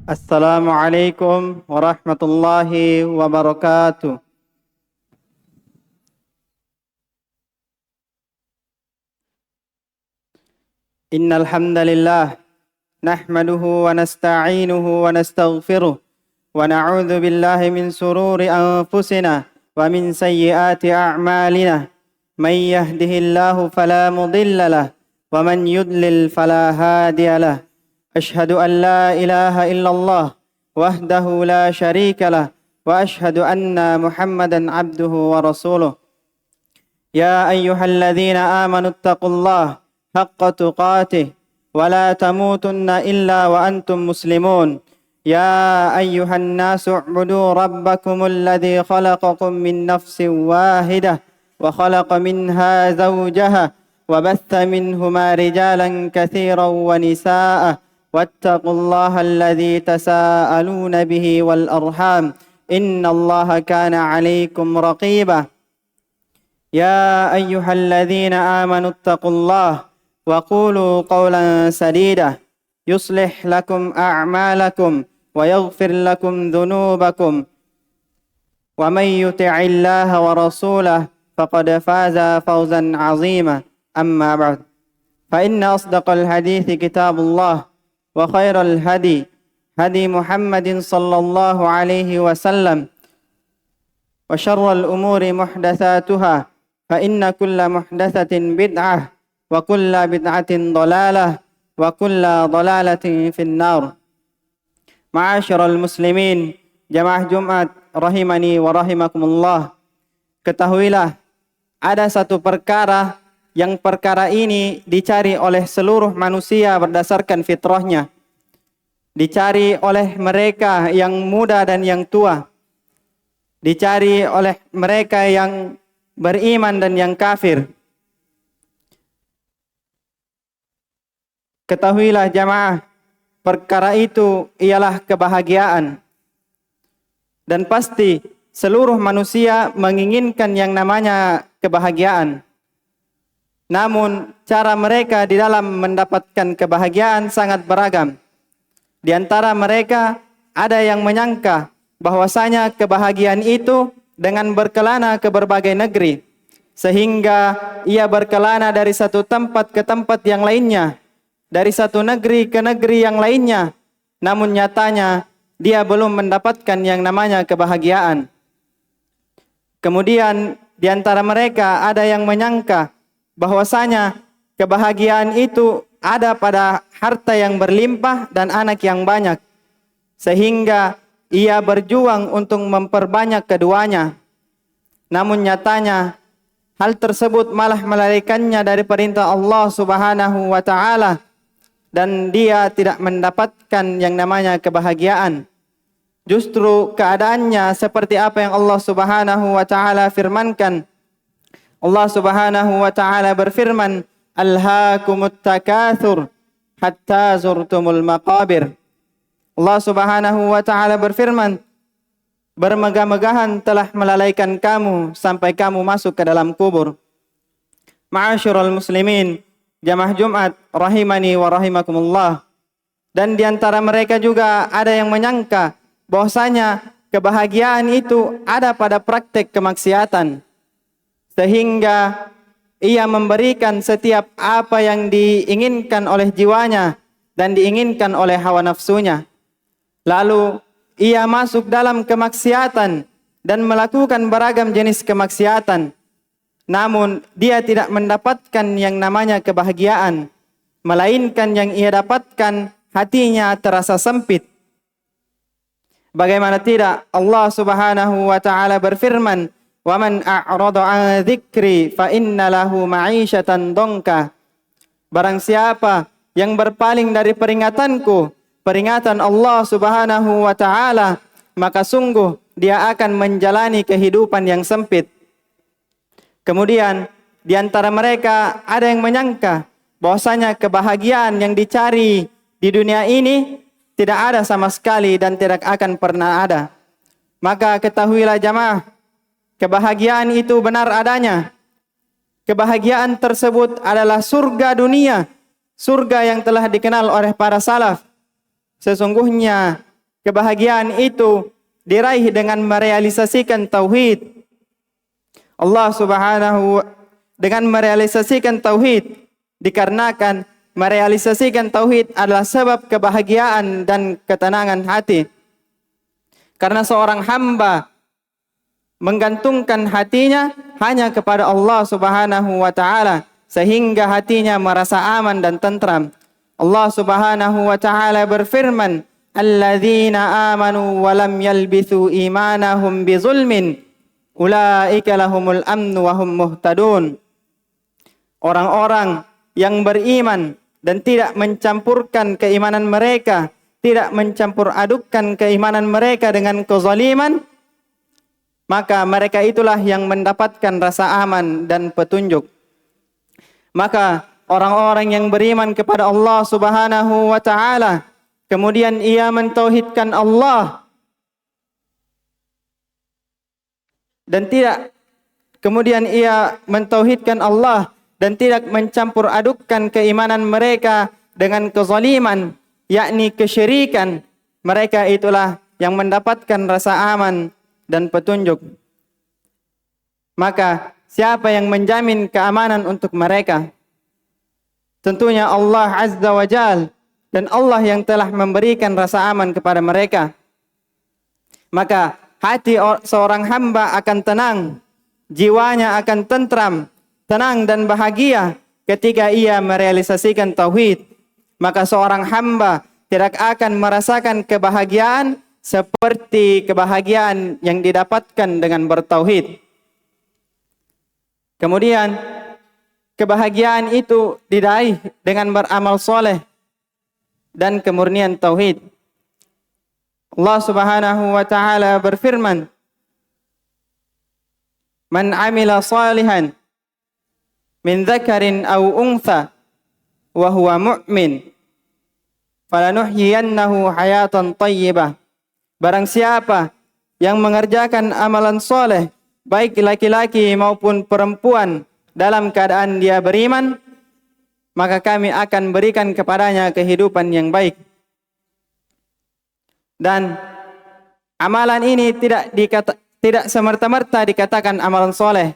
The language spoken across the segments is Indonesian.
Assalamualaikum warahmatullahi wabarakatuh. Innal hamdalillah nahmaduhu wa nasta'inuhu wa nastaghfiruh wa na'udzu billahi min sururi anfusina wa min sayyiati a'malina. May yahdihillahu fala mudilla lah wa man yudlil fala hadiya lah. Ashhadu an la ilaha illallah wahdahu la syarika lah wa ashhadu anna Muhammadan abduhu wa rasuluh. Ya ayyuhalladzina amanu taqullaha haqqa tuqatih wa la tamutunna illa wa antum muslimun. Ya ayyuhan nasu u'budu rabbakumul ladzi khalaqakum min nafsin wahidah wa khalaqa minha zawjaha wa batha minhuma rijalan katsiran wa nisaa'a wattaqullaha alladzi tasaaluna bihi wal arham innallaha kana 'alaikum raqiba. Ya ayyuhalladzina amanu taqullaha wa qulu qawlan sadida yuslih lakum a'malakum wa yaghfir lakum dhunubakum wa may yuti'illaha wa rasulahu faqad faza fawzan 'azima. Amma ba'd, fa inna asdaqal hadithi kitabullah wa khairal hadi hadi Muhammadin sallallahu alaihi wasallam wa syarral umuri muhdatsatuha fa inna kulla muhdatsatin bid'ah wa kulla bid'atin dhalalah wa kulla dhalalatin finnar. Ma'asyiral muslimin, jamaah Jumat rahimani wa rahimakumullah. Ketahuilah, ada satu perkara yang perkara ini dicari oleh seluruh manusia berdasarkan fitrahnya. Dicari oleh mereka yang muda dan yang tua. Dicari oleh mereka yang beriman dan yang kafir. Ketahuilah jamaah, perkara itu ialah kebahagiaan. Dan pasti seluruh manusia menginginkan yang namanya kebahagiaan. Namun cara mereka di dalam mendapatkan kebahagiaan sangat beragam. Di antara mereka ada yang menyangka bahwasanya kebahagiaan itu dengan berkelana ke berbagai negeri, sehingga ia berkelana dari satu tempat ke tempat yang lainnya, dari satu negeri ke negeri yang lainnya, namun nyatanya dia belum mendapatkan yang namanya kebahagiaan. Kemudian di antara mereka ada yang menyangka bahwasanya kebahagiaan itu ada pada harta yang berlimpah dan anak yang banyak, sehingga ia berjuang untuk memperbanyak keduanya. Namun nyatanya hal tersebut malah melarikannya dari perintah Allah Subhanahu wa taala dan dia tidak mendapatkan yang namanya kebahagiaan. Justru keadaannya seperti apa yang Allah Subhanahu wa taala firmankan. Allah Subhanahu wa taala berfirman, "Alhaakumut takatsur hatta zurtumul maqabir." Allah Subhanahu wa taala berfirman, bermegah-megahan telah melalaikan kamu sampai kamu masuk ke dalam kubur. Ma'asyiral muslimin, jamaah Jumat rahimani wa rahimakumullah. Dan di antara mereka juga ada yang menyangka bahwasanya kebahagiaan itu ada pada praktek kemaksiatan, sehingga ia memberikan setiap apa yang diinginkan oleh jiwanya dan diinginkan oleh hawa nafsunya. Lalu ia masuk dalam kemaksiatan dan melakukan beragam jenis kemaksiatan. Namun dia tidak mendapatkan yang namanya kebahagiaan, melainkan yang ia dapatkan hatinya terasa sempit. Bagaimana tidak, Allah Subhanahu wa taala berfirman, "Wa man a'rada 'an dzikri fa inna lahu ma'isyatan dhanka." Barang siapa yang berpaling dari peringatanku, peringatan Allah Subhanahu wa taala, maka sungguh dia akan menjalani kehidupan yang sempit. Kemudian di antara mereka ada yang menyangka bahwasanya kebahagiaan yang dicari di dunia ini tidak ada sama sekali dan tidak akan pernah ada. Maka ketahuilah jamaah, kebahagiaan itu benar adanya. Kebahagiaan tersebut adalah surga dunia, surga yang telah dikenal oleh para salaf. Sesungguhnya kebahagiaan itu diraih dengan merealisasikan tauhid. Allah Subhanahu dengan merealisasikan tauhid, dikarenakan merealisasikan tauhid adalah sebab kebahagiaan dan ketenangan hati. Karena seorang hamba menggantungkan hatinya hanya kepada Allah Subhanahu wa taala sehingga hatinya merasa aman dan tentram. Allah Subhanahu wa taala berfirman, "Alladzina amanu wa lam yalbithu imanahum bizulmin, ulaika lahumul amnu wa hum muhtadun." Orang-orang yang beriman dan tidak mencampurkan keimanan mereka, tidak mencampur adukkan keimanan mereka dengan kezaliman, maka mereka itulah yang mendapatkan rasa aman dan petunjuk. Maka orang-orang yang beriman kepada Allah Subhanahu wa taala, kemudian ia mentauhidkan Allah dan tidak mencampur adukkan keimanan mereka dengan kezaliman, yakni kesyirikan, mereka itulah yang mendapatkan rasa aman dan petunjuk. Maka siapa yang menjamin keamanan untuk mereka? Tentunya Allah Azza wa Jal, dan Allah yang telah memberikan rasa aman kepada mereka. Maka hati seorang hamba akan tenang, jiwanya akan tentram, tenang dan bahagia ketika ia merealisasikan tauhid. Maka seorang hamba tidak akan merasakan kebahagiaan seperti kebahagiaan yang didapatkan dengan bertauhid. Kemudian kebahagiaan itu diraih dengan beramal soleh dan kemurnian tauhid. Allah Subhanahu wa taala berfirman, "Man 'amila salihan min dzakarin aw untha wa huwa mu'min falanuhyiyannahu hayatan thayyibah." Barang siapa yang mengerjakan amalan soleh, baik laki-laki maupun perempuan, dalam keadaan dia beriman, maka kami akan berikan kepadanya kehidupan yang baik. Dan amalan ini tidak semerta-merta dikatakan amalan soleh.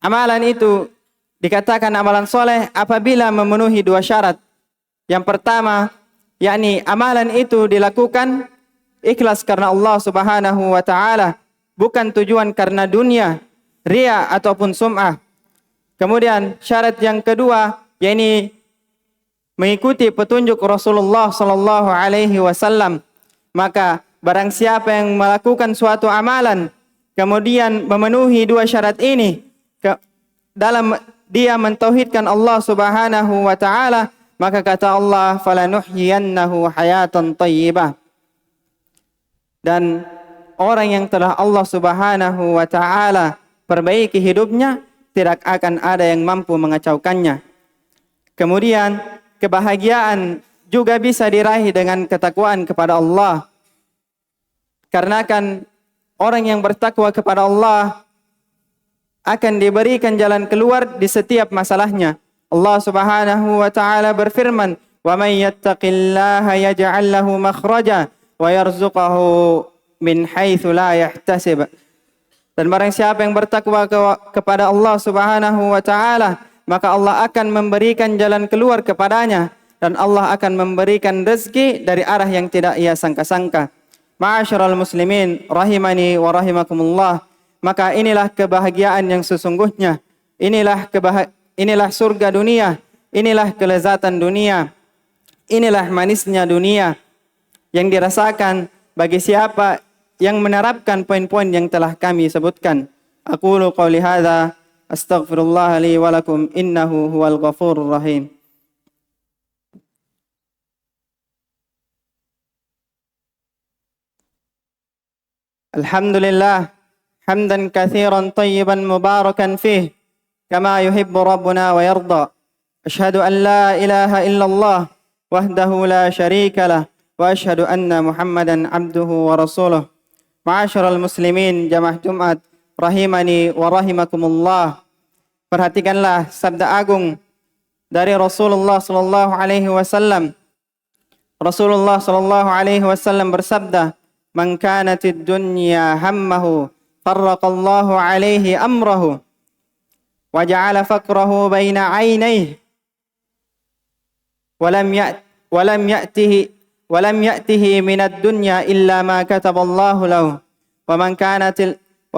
Amalan itu dikatakan amalan soleh apabila memenuhi dua syarat. Yang pertama, yakni amalan itu dilakukan ikhlas karena Allah Subhanahu wa taala, bukan tujuan karena dunia, ria ataupun sum'ah. Kemudian syarat yang kedua, yakni mengikuti petunjuk Rasulullah sallallahu alaihi wasallam. Maka barang siapa yang melakukan suatu amalan kemudian memenuhi dua syarat ini dalam dia mentauhidkan Allah Subhanahu wa taala, maka kata Allah, "Falanuhyiyannahu hayatan thayyibah." Dan orang yang telah Allah Subhanahu wa taala perbaiki hidupnya, tidak akan ada yang mampu mengacaukannya. Kemudian kebahagiaan juga bisa diraih dengan ketakwaan kepada Allah. Karena kan orang yang bertakwa kepada Allah akan diberikan jalan keluar di setiap masalahnya. Allah Subhanahu wa taala berfirman, "Wa may yattaqillaha yaj'al lahu makhraja wa yarzuqahu min haitsu la yahtasib." Dan barang siapa yang bertakwa kepada Allah Subhanahu wa taala, maka Allah akan memberikan jalan keluar kepadanya dan Allah akan memberikan rezeki dari arah yang tidak ia sangka-sangka. Ma'asyiral muslimin rahimani wa rahimakumullah. Maka inilah kebahagiaan yang sesungguhnya. Inilah surga dunia, inilah kelezatan dunia. Inilah manisnya dunia yang dirasakan bagi siapa yang menerapkan poin-poin yang telah kami sebutkan. Aqulu qouli hadza astaghfirullah li wa lakum innahu huwal ghafurur rahim. Alhamdulillah hamdan katsiran thayyiban mubarakan fih kama yuhibbu rabbuna wa yarda. Asyhadu an la ilaha illallah wahdahu la syarika lah wa asyhadu anna Muhammadan abduhu wa rasuluh. Ma'asyiral muslimin jamaah Jumat rahimani wa rahimakumullah. Perhatikanlah sabda agung dari Rasulullah sallallahu alaihi wasallam. Rasulullah sallallahu alaihi wasallam bersabda, "Man kanatid dunya hammahu, farraqallahu alaihi amrahu, wa ja'ala faqrahu baina 'ainayhi, wa lam ya'tihi minad dunya illa ma kataballahu lahu, wa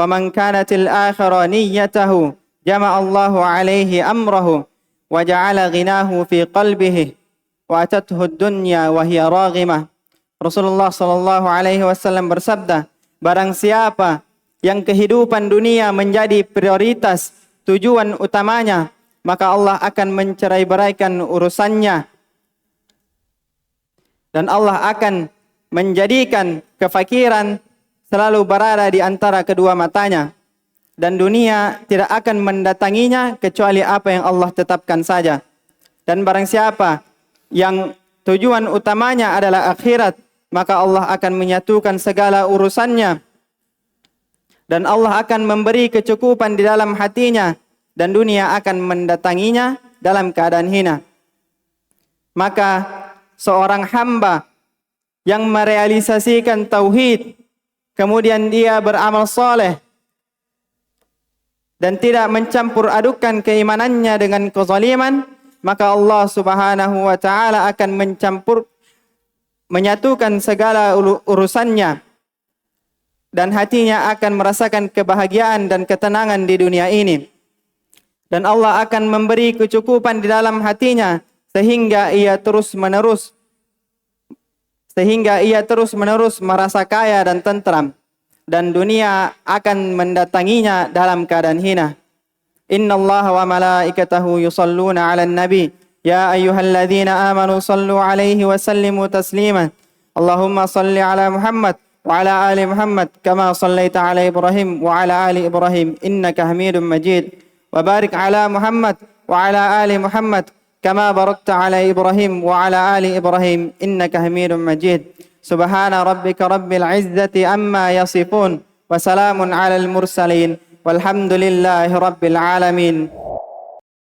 man kanatil akhirah niyyatahu, jama'allahu alaihi amrahu, wa ja'ala ghinahu fi qalbihi, wa atathu dunya wa hiya raghimah." Rasulullah sallallahu alaihi wasallam bersabda, barang siapa yang kehidupan dunia menjadi prioritas, tujuan utamanya, maka Allah akan mencerai-beraikan urusannya, dan Allah akan menjadikan kefakiran selalu berada di antara kedua matanya, dan dunia tidak akan mendatanginya kecuali apa yang Allah tetapkan saja. Dan barang siapa yang tujuan utamanya adalah akhirat, maka Allah akan menyatukan segala urusannya, dan Allah akan memberi kecukupan di dalam hatinya, dan dunia akan mendatanginya dalam keadaan hina. Maka seorang hamba yang merealisasikan tauhid, kemudian dia beramal soleh dan tidak mencampur adukan keimanannya dengan kezaliman, maka Allah Subhanahu wa taala akan menyatukan segala urusannya, dan hatinya akan merasakan kebahagiaan dan ketenangan di dunia ini. Dan Allah akan memberi kecukupan di dalam hatinya sehingga ia terus menerus merasa kaya dan tentram, dan dunia akan mendatanginya dalam keadaan hina. Innallaha wa malaikatahu yusalluna 'alan nabi ya ayyuhalladzina amanu sallu 'alaihi wa sallimu taslima. Allahumma salli 'ala Muhammad wa 'ala ali Muhammad kama sallaita 'ala Ibrahim wa 'ala ali Ibrahim innaka Hamidum Majid. Wa barik 'ala Muhammad wa 'ala ali Muhammad kama barakta 'ala Ibrahim wa 'ala ali Ibrahim innaka Hamidum Majid. Subhana rabbika rabbil 'izzati amma yasifun wa salamun 'alal mursalin walhamdulillahi rabbil alamin.